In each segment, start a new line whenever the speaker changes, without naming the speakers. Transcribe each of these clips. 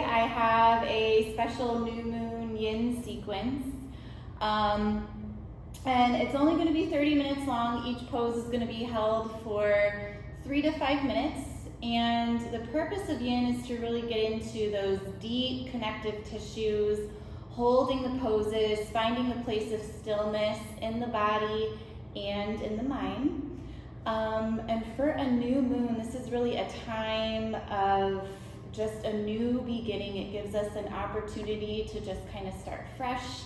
I have a special new moon yin sequence. And it's only going to be 30 minutes long. Each pose is going to be held for 3 to 5 minutes. And the purpose of yin is to really get into those deep connective tissues, holding the poses, finding a place of stillness in the body and in the mind. And for a new moon, this is really a time of just a new beginning. It gives us an opportunity to just kind of start fresh.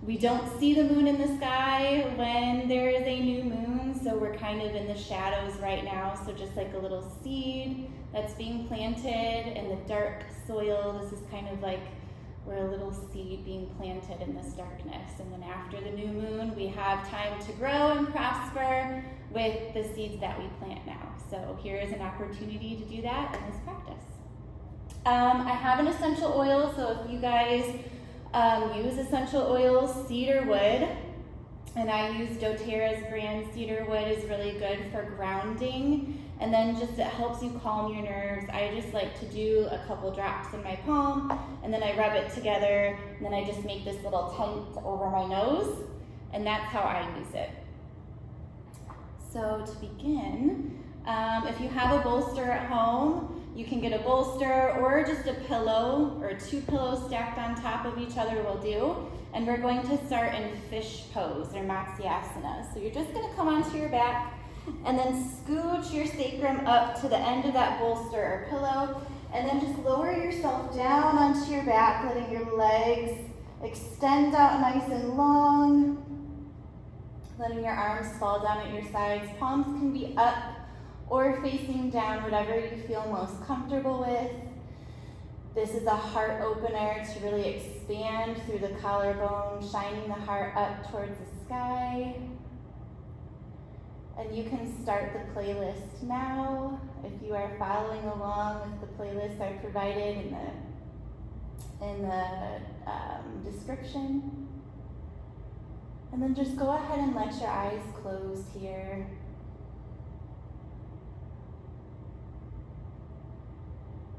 We don't see the moon in the sky when there is a new moon, so we're kind of in the shadows right now. So just like a little seed that's being planted in the dark soil, this is kind of like we're a little seed being planted in this darkness. And then after the new moon, we have time to grow and prosper with the seeds that we plant now. So here is an opportunity to do that in this practice. I have an essential oil, so if you guys use essential oils, cedar wood, and I use doTERRA's brand cedar wood is really good for grounding, and then just it helps you calm your nerves. I just like to do a couple drops in my palm, and then I rub it together, and then I just make this little tent over my nose, and that's how I use it. So to begin, if you have a bolster at home, you can get a bolster or just a pillow or 2 pillows stacked on top of each other will do. And we're going to start in fish pose or Moon Asana. So you're just going to come onto your back and then scooch your sacrum up to the end of that bolster or pillow, and then just lower yourself down onto your back, letting your legs extend out nice and long, letting your arms fall down at your sides. Palms can be up or facing down, whatever you feel most comfortable with. This is a heart opener to really expand through the collarbone, shining the heart up towards the sky. And you can start the playlist now if you are following along with the playlist I provided in the description. And then just go ahead and let your eyes close here.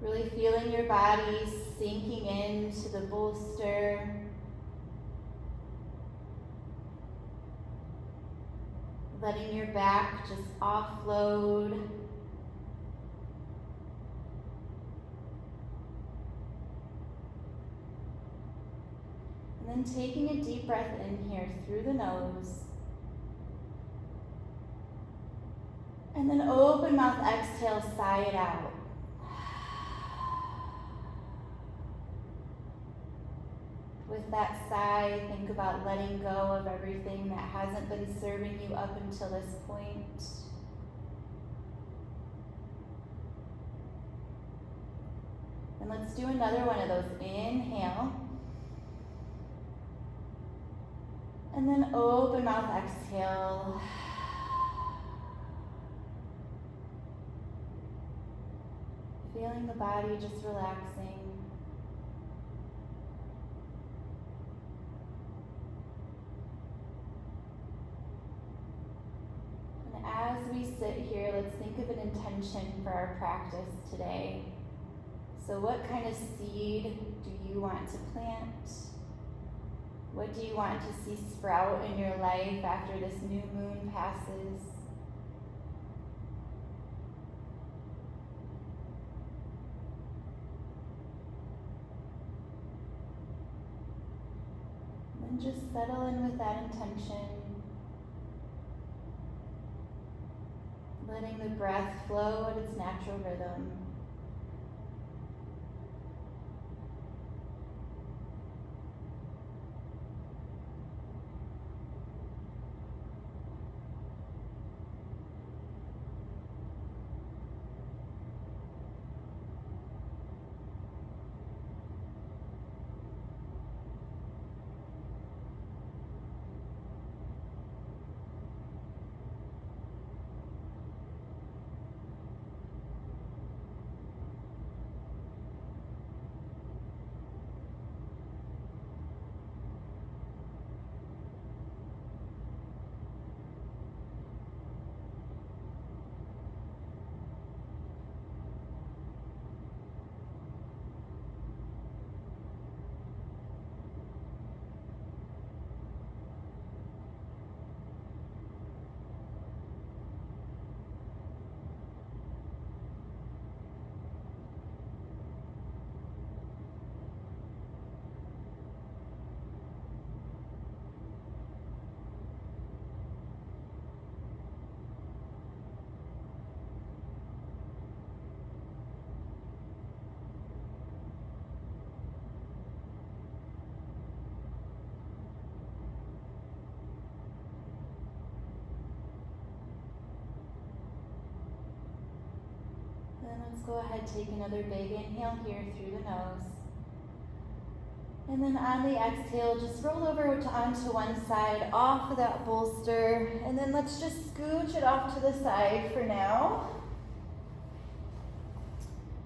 Really feeling your body sinking into the bolster. Letting your back just offload. And then taking a deep breath in here through the nose. And then open mouth, exhale, sigh it out. With that sigh, think about letting go of everything that hasn't been serving you up until this point. And let's do another one of those. Inhale. And then open mouth, exhale. Feeling the body just relaxing. As we sit here, let's think of an intention for our practice today. So what kind of seed do you want to plant? What do you want to see sprout in your life after this new moon passes? And then just settle in with that intention. Letting the breath flow at its natural rhythm. Let's go ahead, take another big inhale here through the nose. And then on the exhale, just roll over onto one side, off of that bolster, and then let's just scooch it off to the side for now.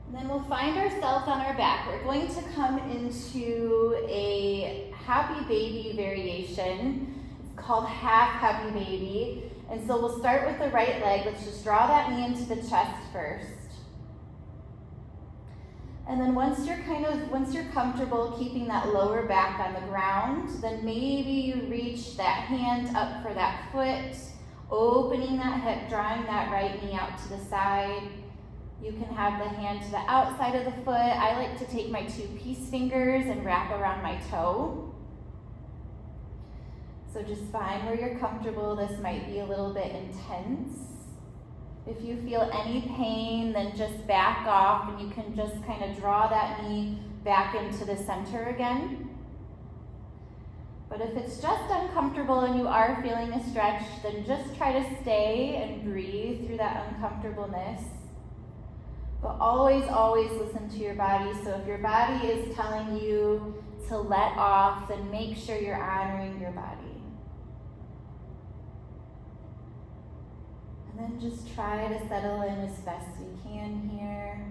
And then we'll find ourselves on our back. We're going to come into a happy baby variation. It's called half happy baby. And so we'll start with the right leg. Let's just draw that knee into the chest first. And then once you're comfortable keeping that lower back on the ground, then maybe you reach that hand up for that foot, opening that hip, drawing that right knee out to the side. You can have the hand to the outside of the foot. I like to take my 2 peace fingers and wrap around my toe. So just find where you're comfortable. This might be a little bit intense. If you feel any pain, then just back off and you can just kind of draw that knee back into the center again. But if it's just uncomfortable and you are feeling a stretch, then just try to stay and breathe through that uncomfortableness. But always, always listen to your body. So if your body is telling you to let off, then make sure you're honoring your body. And then just try to settle in as best you can here.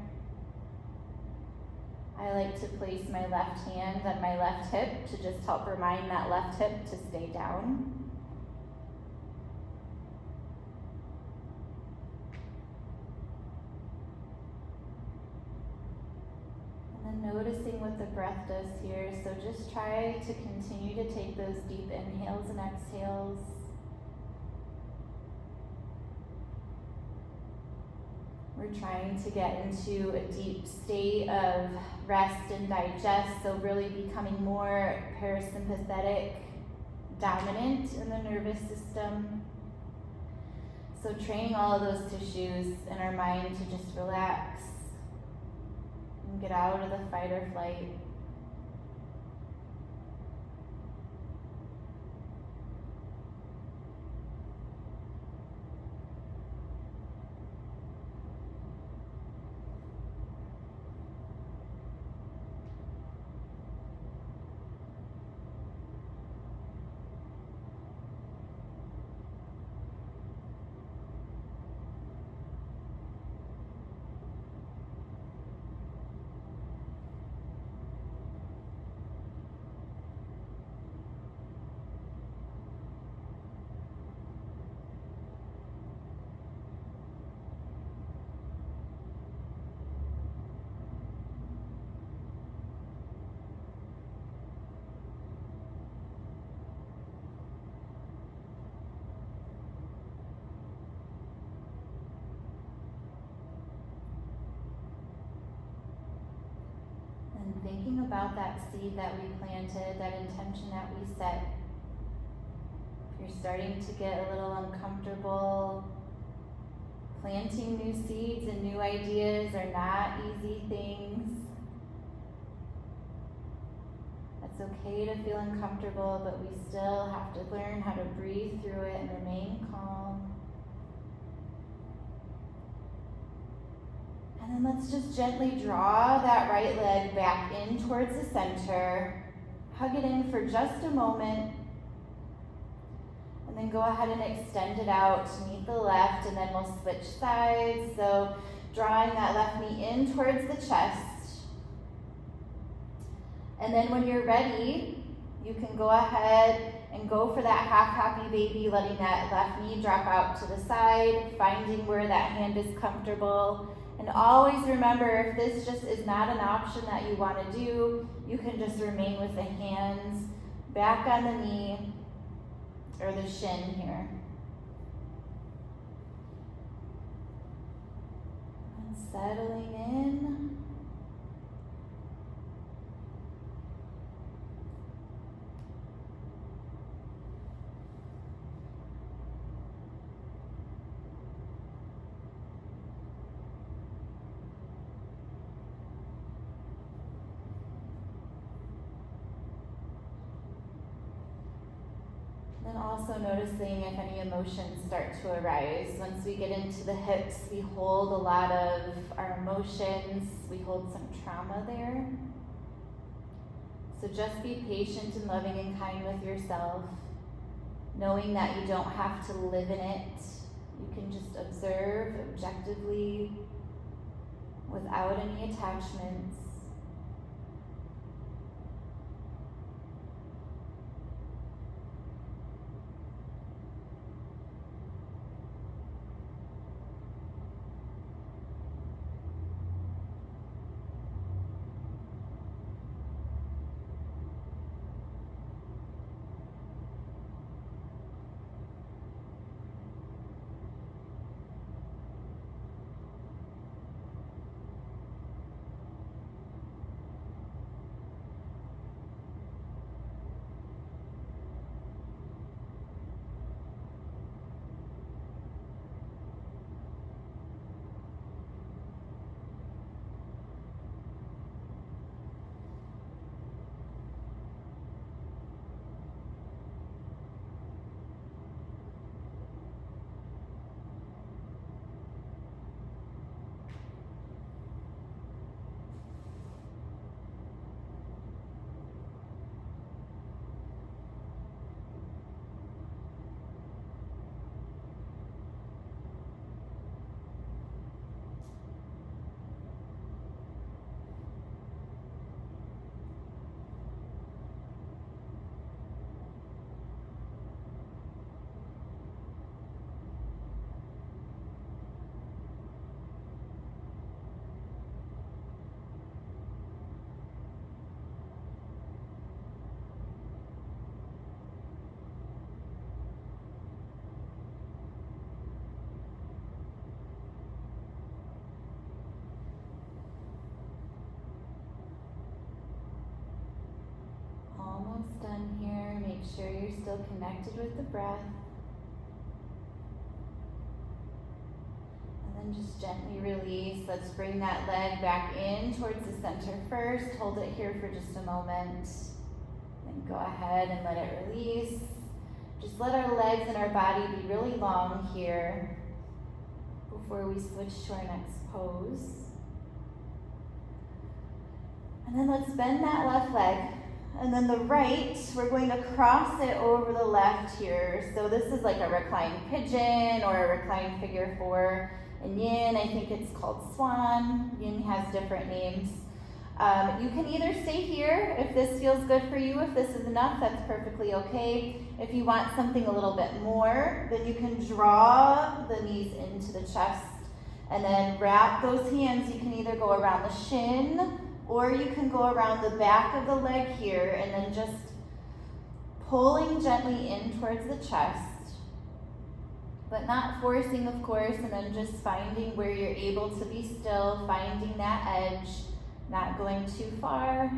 I like to place my left hand on my left hip to just help remind that left hip to stay down. And then noticing what the breath does here. So just try to continue to take those deep inhales and exhales. We're trying to get into a deep state of rest and digest, so really becoming more parasympathetic dominant in the nervous system. So training all of those tissues in our mind to just relax and get out of the fight or flight. Thinking about that seed that we planted, that intention that we set. If you're starting to get a little uncomfortable, planting new seeds and new ideas are not easy things. It's okay to feel uncomfortable, but we still have to learn how to breathe through it and remain calm. And then let's just gently draw that right leg back in towards the center. Hug it in for just a moment. And then go ahead and extend it out to meet the left, and then we'll switch sides. So drawing that left knee in towards the chest. And then when you're ready, you can go ahead and go for that half happy baby, letting that left knee drop out to the side, finding where that hand is comfortable. And always remember, if this just is not an option that you want to do, you can just remain with the hands back on the knee or the shin here. And settling in. Then also noticing if any emotions start to arise. Once we get into the hips, we hold a lot of our emotions. We hold some trauma there. So just be patient and loving and kind with yourself, knowing that you don't have to live in it. You can just observe objectively without any attachments. Almost done here. Make sure you're still connected with the breath. And then just gently release. Let's bring that leg back in towards the center first. Hold it here for just a moment. Then go ahead and let it release. Just let our legs and our body be really long here before we switch to our next pose. And then let's bend that left leg. And then the right, we're going to cross it over the left here. So this is like a reclined pigeon or a reclined figure four. In yin, I think it's called swan. Yin has different names. You can either stay here if this feels good for you. If this is enough, that's perfectly okay. If you want something a little bit more, then you can draw the knees into the chest and then wrap those hands. You can either go around the shin or you can go around the back of the leg here and then just pulling gently in towards the chest, but not forcing, of course, and then just finding where you're able to be still, finding that edge, not going too far.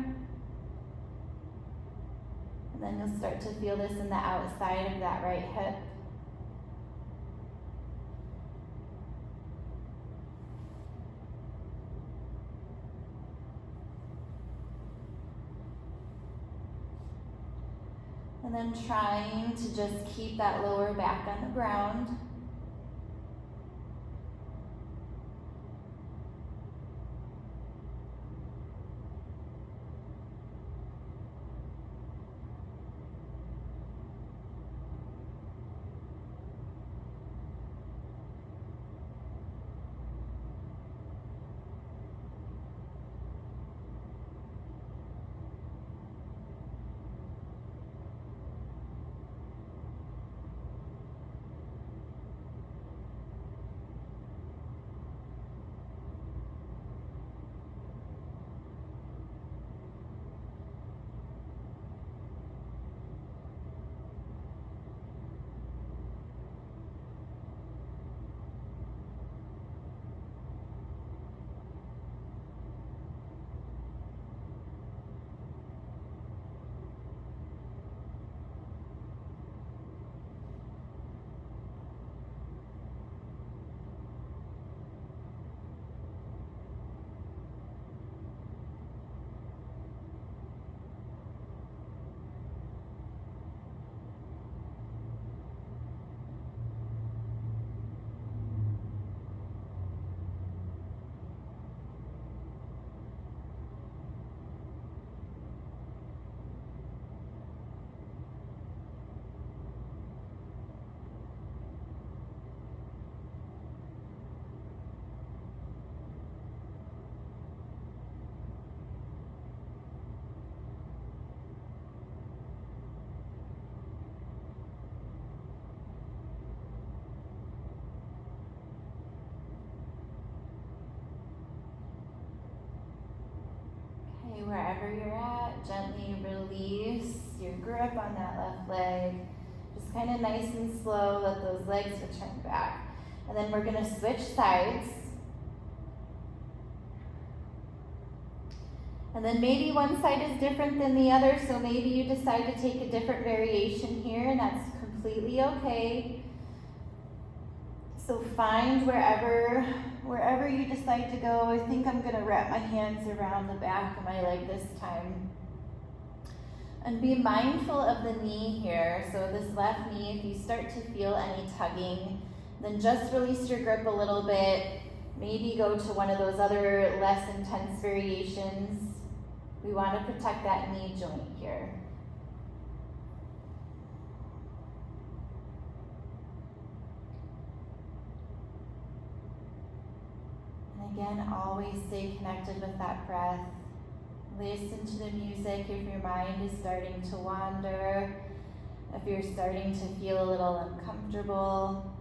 And then you'll start to feel this in the outside of that right hip. And then trying to just keep that lower back on the ground. Gently, wherever you're at, gently release your grip on that left leg. Just kind of nice and slow, let those legs return back. And then we're gonna switch sides. And then maybe one side is different than the other, so maybe you decide to take a different variation here, and that's completely okay. So find wherever you decide to go. I think I'm gonna wrap my hands around the back of my leg this time. And be mindful of the knee here. So this left knee, if you start to feel any tugging, then just release your grip a little bit. Maybe go to one of those other less intense variations. We want to protect that knee joint here. And again, always stay connected with that breath. Listen to the music if your mind is starting to wander, if you're starting to feel a little uncomfortable.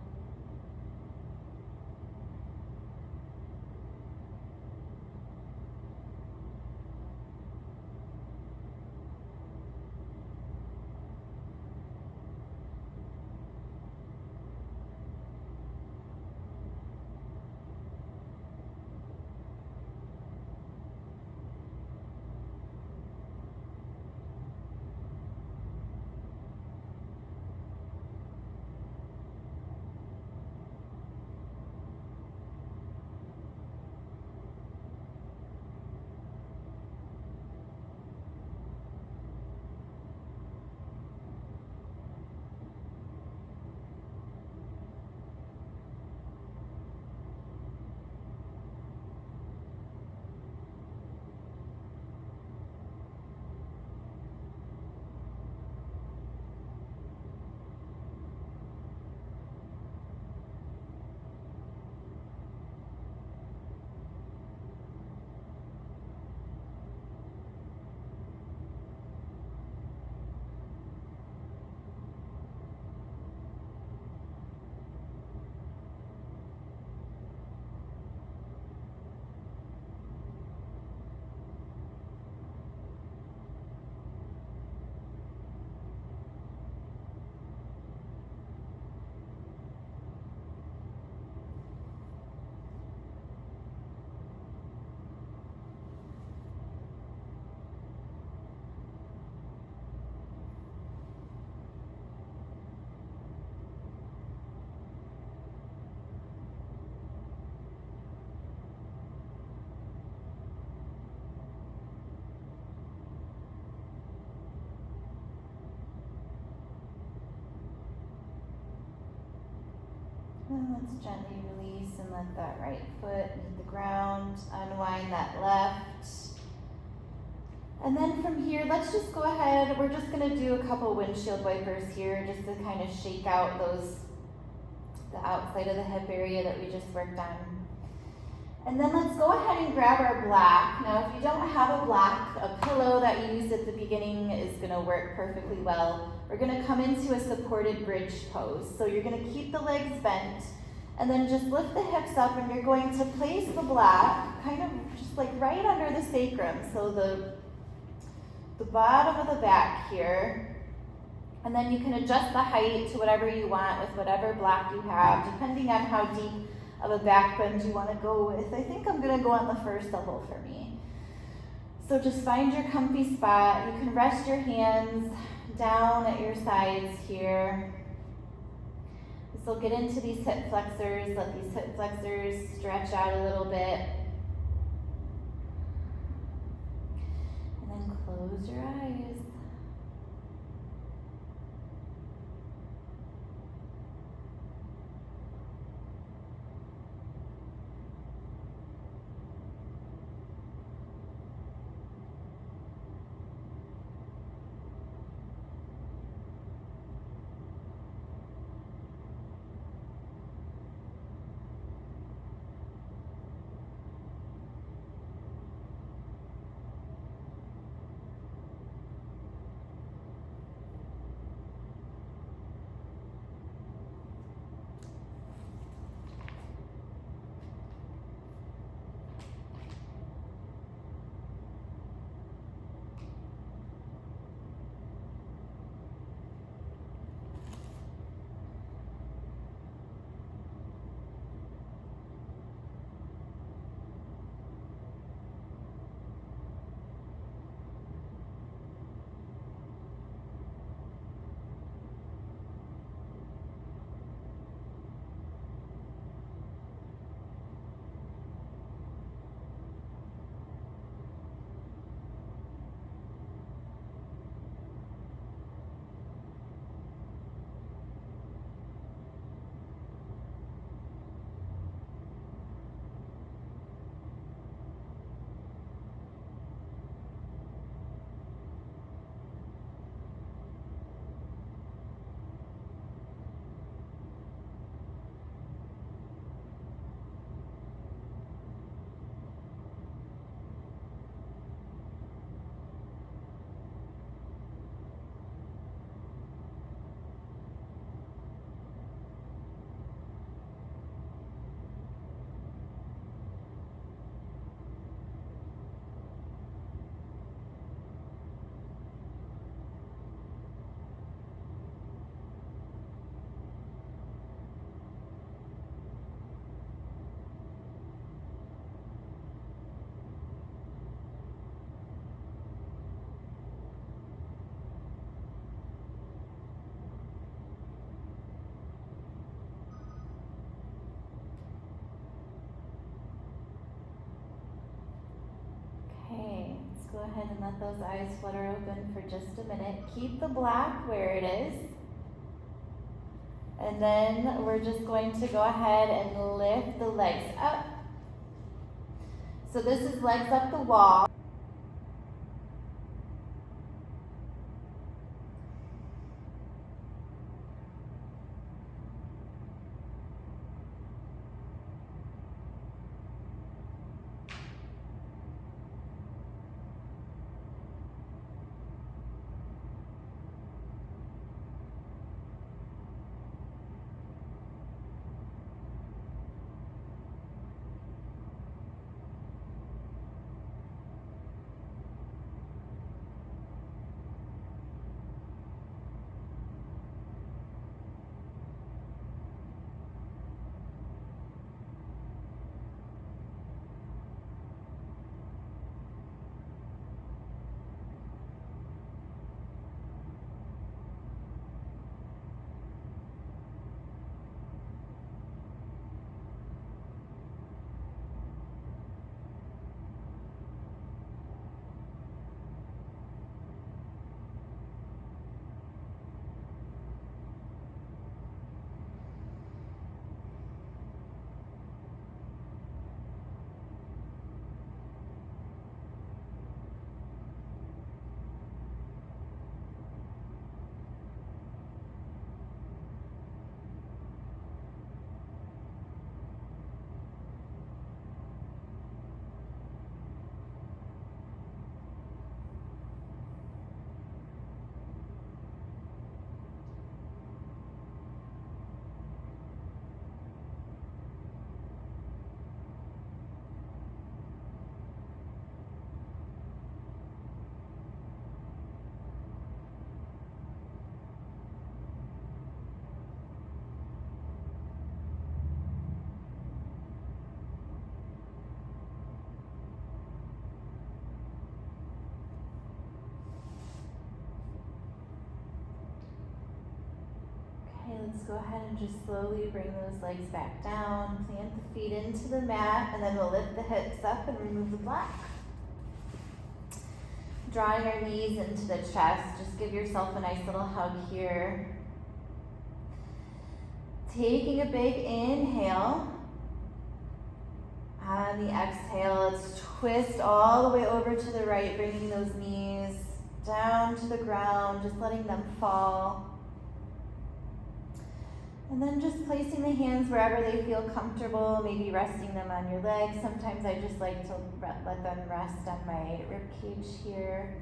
And let's gently release and let that right foot hit the ground, unwind that left. And then from here, let's just go ahead, we're just gonna do a couple windshield wipers here just to kind of shake out the outside of the hip area that we just worked on. And then let's go ahead and grab our block. Now, if you don't have a block, a pillow that you used at the beginning is gonna work perfectly well. We're gonna come into a supported bridge pose. So you're gonna keep the legs bent and then just lift the hips up, and you're going to place the block kind of just like right under the sacrum. So the bottom of the back here. And then you can adjust the height to whatever you want with whatever block you have, depending on how deep of a back bend you want to go with. I think I'm going to go on the first level for me. So just find your comfy spot. You can rest your hands down at your sides here. This will get into these hip flexors. Let these hip flexors stretch out a little bit. And then close your eyes. ahead and let those eyes flutter open for just a minute. Keep the black where it is. And then we're just going to go ahead and lift the legs up. So this is legs up the wall. Okay, let's go ahead and just slowly bring those legs back down, plant the feet into the mat, and then we'll lift the hips up and remove the black. Drawing our knees into the chest, just give yourself a nice little hug here. Taking a big inhale. On the exhale, let's twist all the way over to the right, bringing those knees down to the ground, just letting them fall. And then just placing the hands wherever they feel comfortable, maybe resting them on your legs. Sometimes I just like to let them rest on my rib cage here.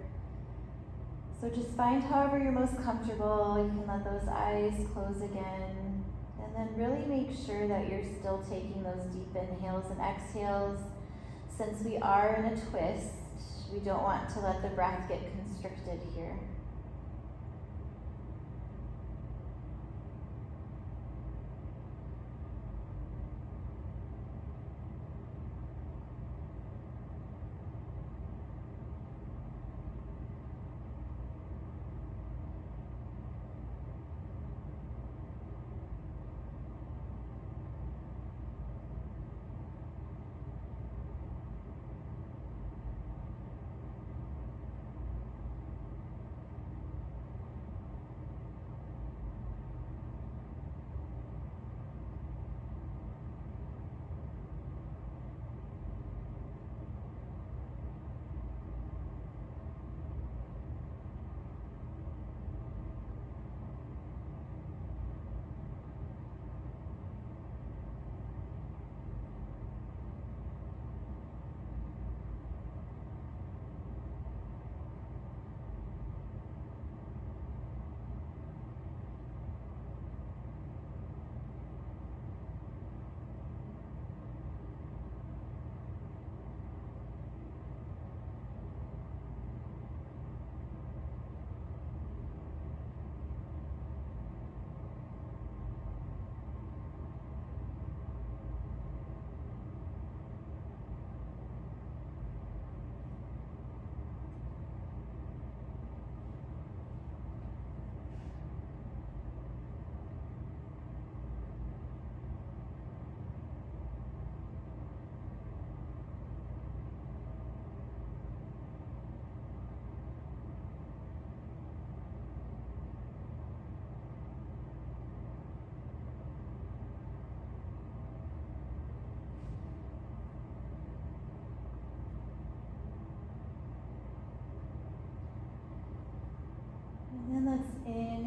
So just find however you're most comfortable. You can let those eyes close again. And then really make sure that you're still taking those deep inhales and exhales. Since we are in a twist, we don't want to let the breath get constricted here.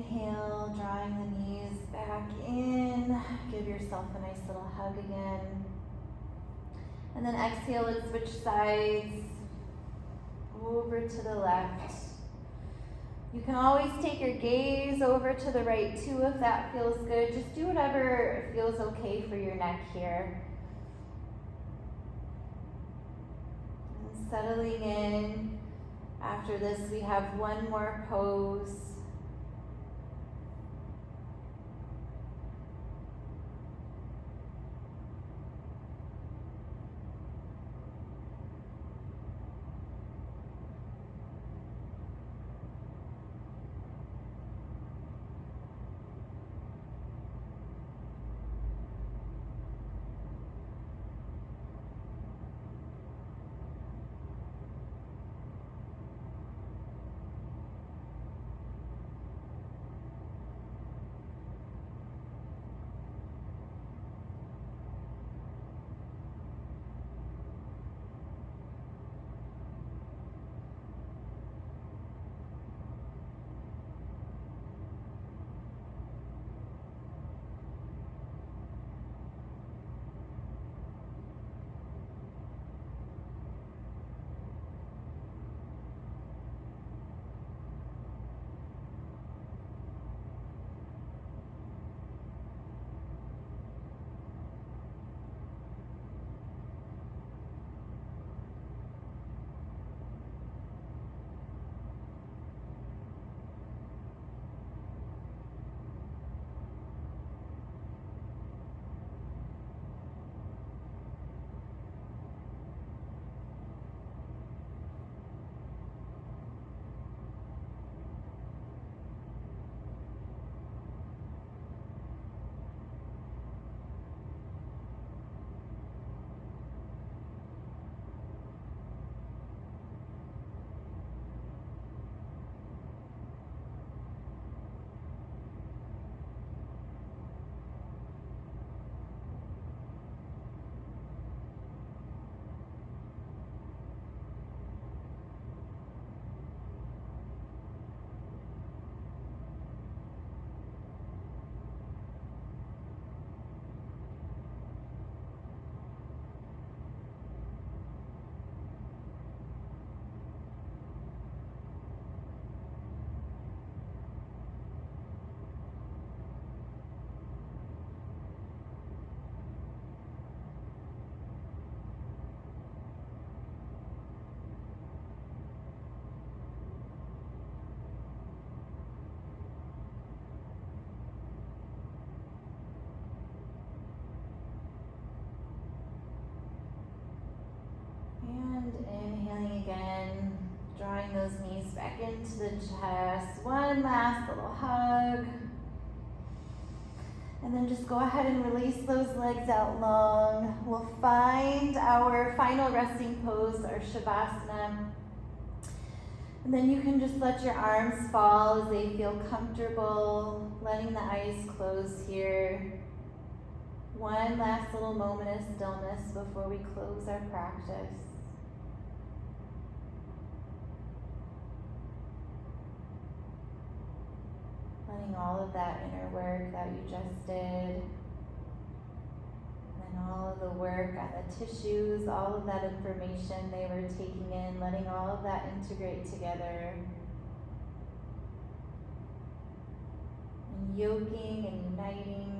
Inhale, drawing the knees back in. Give yourself a nice little hug again. And then exhale, let's switch sides. Over to the left. You can always take your gaze over to the right too if that feels good. Just do whatever feels okay for your neck here. And settling in. After this, we have one more pose. And inhaling again, drawing those knees back into the chest. One last little hug. And then just go ahead and release those legs out long. We'll find our final resting pose, our Shavasana. And then you can just let your arms fall as they feel comfortable, letting the eyes close here. One last little moment of stillness before we close our practice. Letting all of that inner work that you just did, and all of the work on the tissues, all of that information they were taking in, letting all of that integrate together. And yoking and uniting.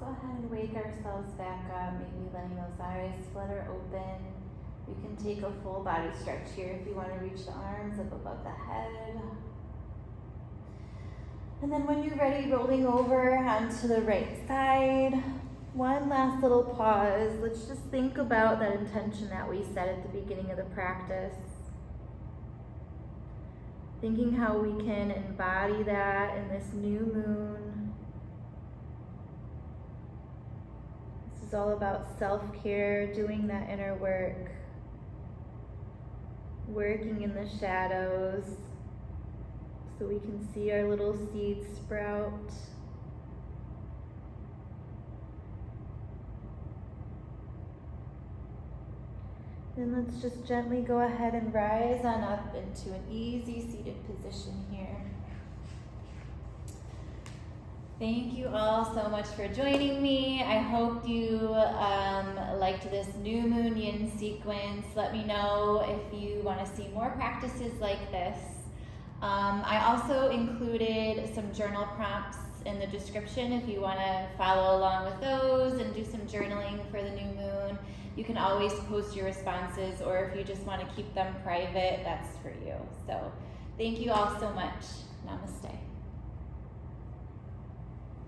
go ahead and wake ourselves back up, maybe letting those eyes flutter open. You can take a full body stretch here if you want to reach the arms up above the head. And then when you're ready, rolling over onto the right side. One last little pause. Let's just think about that intention that we set at the beginning of the practice. Thinking how we can embody that in this new moon. This is all about self-care, doing that inner work, working in the shadows so we can see our little seeds sprout. Then let's just gently go ahead and rise on up into an easy seated position here. Thank you all so much for joining me. I hope you liked this new moon yin sequence. Let me know if you want to see more practices like this. I also included some journal prompts in the description if you want to follow along with those and do some journaling for the new moon. You can always post your responses, or if you just want to keep them private, that's for you. So thank you all so much. Namaste.